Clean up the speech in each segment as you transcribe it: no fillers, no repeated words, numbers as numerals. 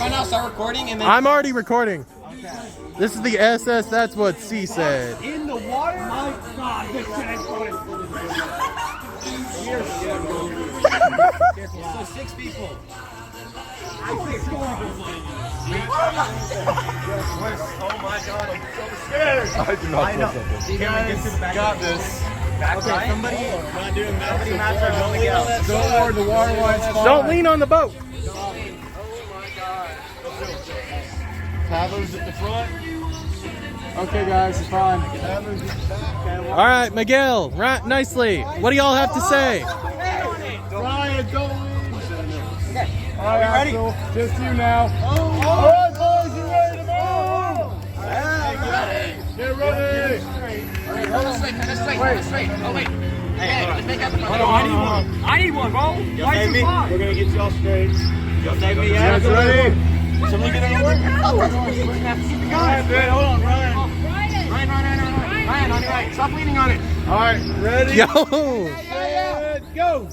right now, start recording, and then I'm already recording. This is the SS, that's what C said. In the water? My God, this shit ain't funny. so 6 people. I think 4 people. Oh my God, I'm so scared. I do not trust that. You guys got this. Okay, somebody match our Don't worry, the water line's fine. Don't lean on the boat. Paddlers at the front. Okay, guys, it's fine. All right, Miguel, right, nicely. What do y'all have to say? Ryan, don't lose. Okay. All right, ready? Axel, just you now. All right, boys, you ready to move? Get ready. Hold on straight. Oh, wait. Hey, let's make out the front. I need one, bro. Why is it fine? We're going to get y'all straight. You'll save me, You guys ready? Somebody get in the water? Hold on, Ryan. Ryan, on your right. Stop leaning on it. All right, ready? Yo! Go.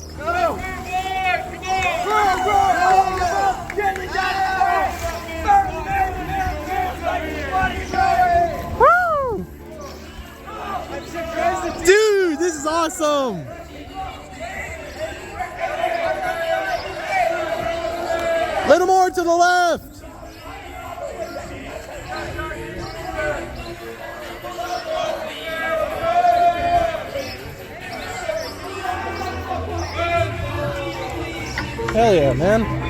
Woo! Dude, this is awesome! Little more to the left! Hell yeah, man.